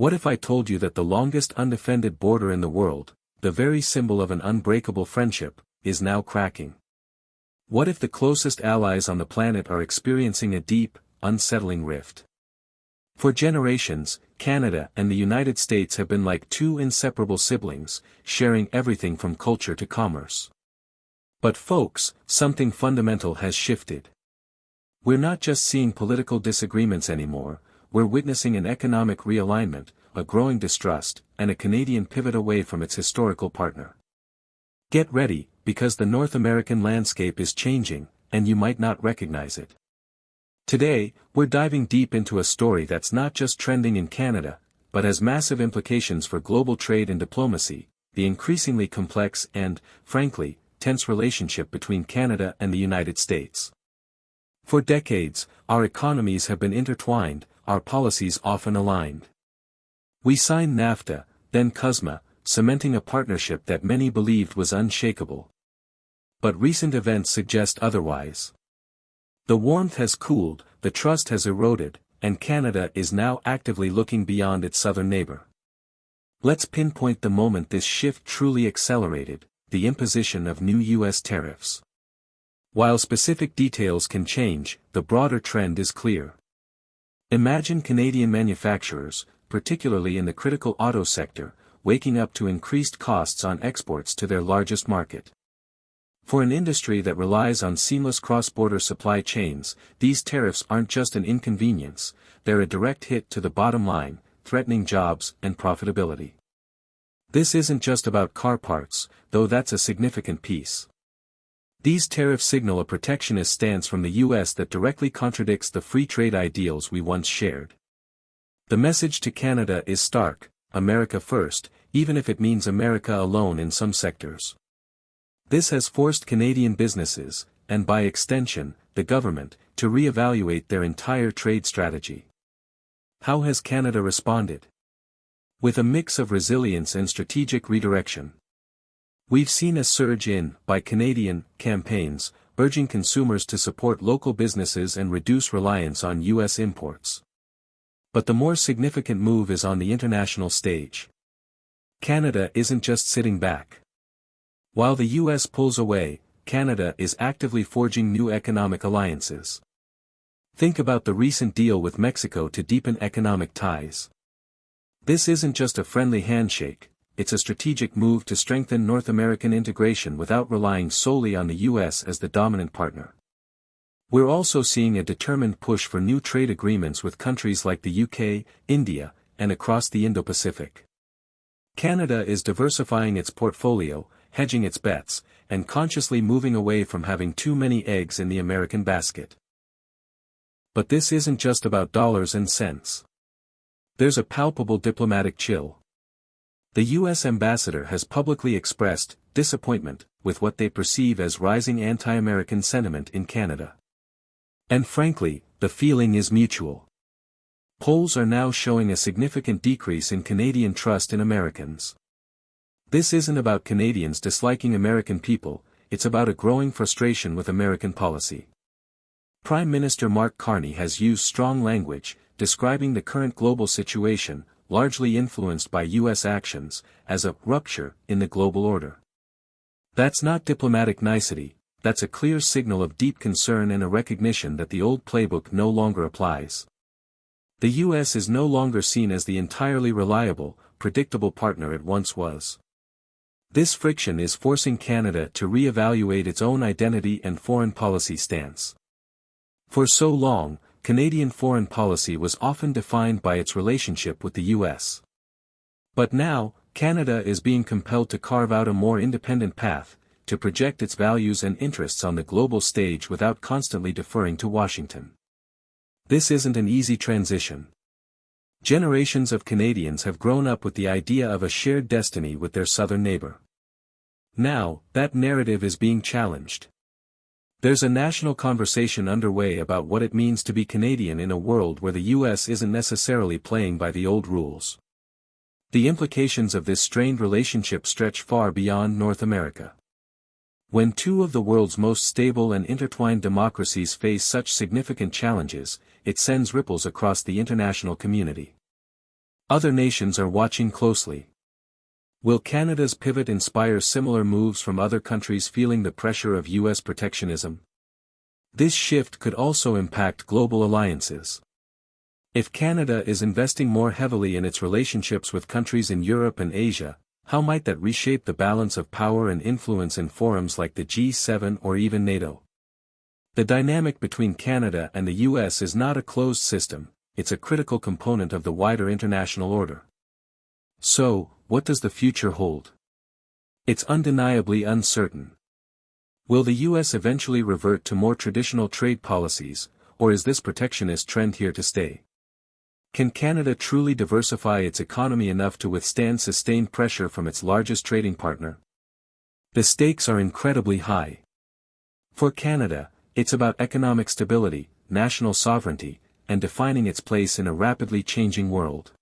What if I told you that the longest undefended border in the world, the very symbol of an unbreakable friendship, is now cracking? What if the closest allies on the planet are experiencing a deep, unsettling rift? For generations, Canada and the United States have been like two inseparable siblings, sharing everything from culture to commerce. But folks, something fundamental has shifted. We're not just seeing political disagreements anymore, we're witnessing an economic realignment, a growing distrust, and a Canadian pivot away from its historical partner. Get ready, because the North American landscape is changing, and you might not recognize it. Today, we're diving deep into a story that's not just trending in Canada, but has massive implications for global trade and diplomacy, the increasingly complex and, frankly, tense relationship between Canada and the United States. For decades, our economies have been intertwined, our policies often aligned. We signed NAFTA, then CUSMA, cementing a partnership that many believed was unshakable. But recent events suggest otherwise. The warmth has cooled, the trust has eroded, and Canada is now actively looking beyond its southern neighbor. Let's pinpoint the moment this shift truly accelerated, the imposition of new U.S. tariffs. While specific details can change, the broader trend is clear. Imagine Canadian manufacturers, particularly in the critical auto sector, waking up to increased costs on exports to their largest market. For an industry that relies on seamless cross-border supply chains, these tariffs aren't just an inconvenience, they're a direct hit to the bottom line, threatening jobs and profitability. This isn't just about car parts, though that's a significant piece. These tariffs signal a protectionist stance from the U.S. that directly contradicts the free trade ideals we once shared. The message to Canada is stark: America first, even if it means America alone in some sectors. This has forced Canadian businesses, and by extension, the government, to reevaluate their entire trade strategy. How has Canada responded? With a mix of resilience and strategic redirection. We've seen a surge in, by Canadian, campaigns, urging consumers to support local businesses and reduce reliance on U.S. imports. But the more significant move is on the international stage. Canada isn't just sitting back. While the U.S. pulls away, Canada is actively forging new economic alliances. Think about the recent deal with Mexico to deepen economic ties. This isn't just a friendly handshake, it's a strategic move to strengthen North American integration without relying solely on the U.S. as the dominant partner. We're also seeing a determined push for new trade agreements with countries like the UK, India, and across the Indo-Pacific. Canada is diversifying its portfolio, hedging its bets, and consciously moving away from having too many eggs in the American basket. But this isn't just about dollars and cents. There's a palpable diplomatic chill. The U.S. ambassador has publicly expressed disappointment with what they perceive as rising anti-American sentiment in Canada. And frankly, the feeling is mutual. Polls are now showing a significant decrease in Canadian trust in Americans. This isn't about Canadians disliking American people, it's about a growing frustration with American policy. Prime Minister Mark Carney has used strong language, describing the current global situation, largely influenced by U.S. actions, as a rupture in the global order. That's not diplomatic nicety, that's a clear signal of deep concern and a recognition that the old playbook no longer applies. The U.S. is no longer seen as the entirely reliable, predictable partner it once was. This friction is forcing Canada to reevaluate its own identity and foreign policy stance. For so long, Canadian foreign policy was often defined by its relationship with the U.S. But now, Canada is being compelled to carve out a more independent path, to project its values and interests on the global stage without constantly deferring to Washington. This isn't an easy transition. Generations of Canadians have grown up with the idea of a shared destiny with their southern neighbor. Now, that narrative is being challenged. There's a national conversation underway about what it means to be Canadian in a world where the U.S. isn't necessarily playing by the old rules. The implications of this strained relationship stretch far beyond North America. When two of the world's most stable and intertwined democracies face such significant challenges, it sends ripples across the international community. Other nations are watching closely. Will Canada's pivot inspire similar moves from other countries feeling the pressure of U.S. protectionism? This shift could also impact global alliances. If Canada is investing more heavily in its relationships with countries in Europe and Asia, how might that reshape the balance of power and influence in forums like the G7 or even NATO? The dynamic between Canada and the U.S. is not a closed system, it's a critical component of the wider international order. So, what does the future hold? It's undeniably uncertain. Will the U.S. eventually revert to more traditional trade policies, or is this protectionist trend here to stay? Can Canada truly diversify its economy enough to withstand sustained pressure from its largest trading partner? The stakes are incredibly high. For Canada, it's about economic stability, national sovereignty, and defining its place in a rapidly changing world.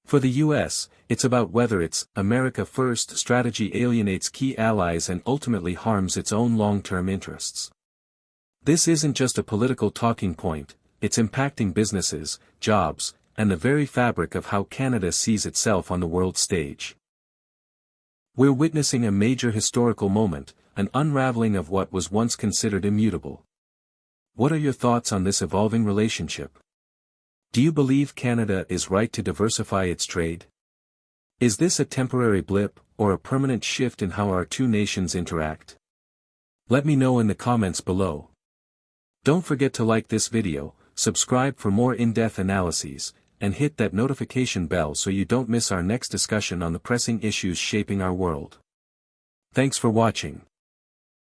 For the U.S., it's about whether its America First strategy alienates key allies and ultimately harms its own long-term interests. This isn't just a political talking point, it's impacting businesses, jobs, and the very fabric of how Canada sees itself on the world stage. We're witnessing a major historical moment, an unraveling of what was once considered immutable. What are your thoughts on this evolving relationship? Do you believe Canada is right to diversify its trade? Is this a temporary blip, or a permanent shift in how our two nations interact? Let me know in the comments below. Don't forget to like this video, subscribe for more in-depth analyses, and hit that notification bell so you don't miss our next discussion on the pressing issues shaping our world. Thanks for watching.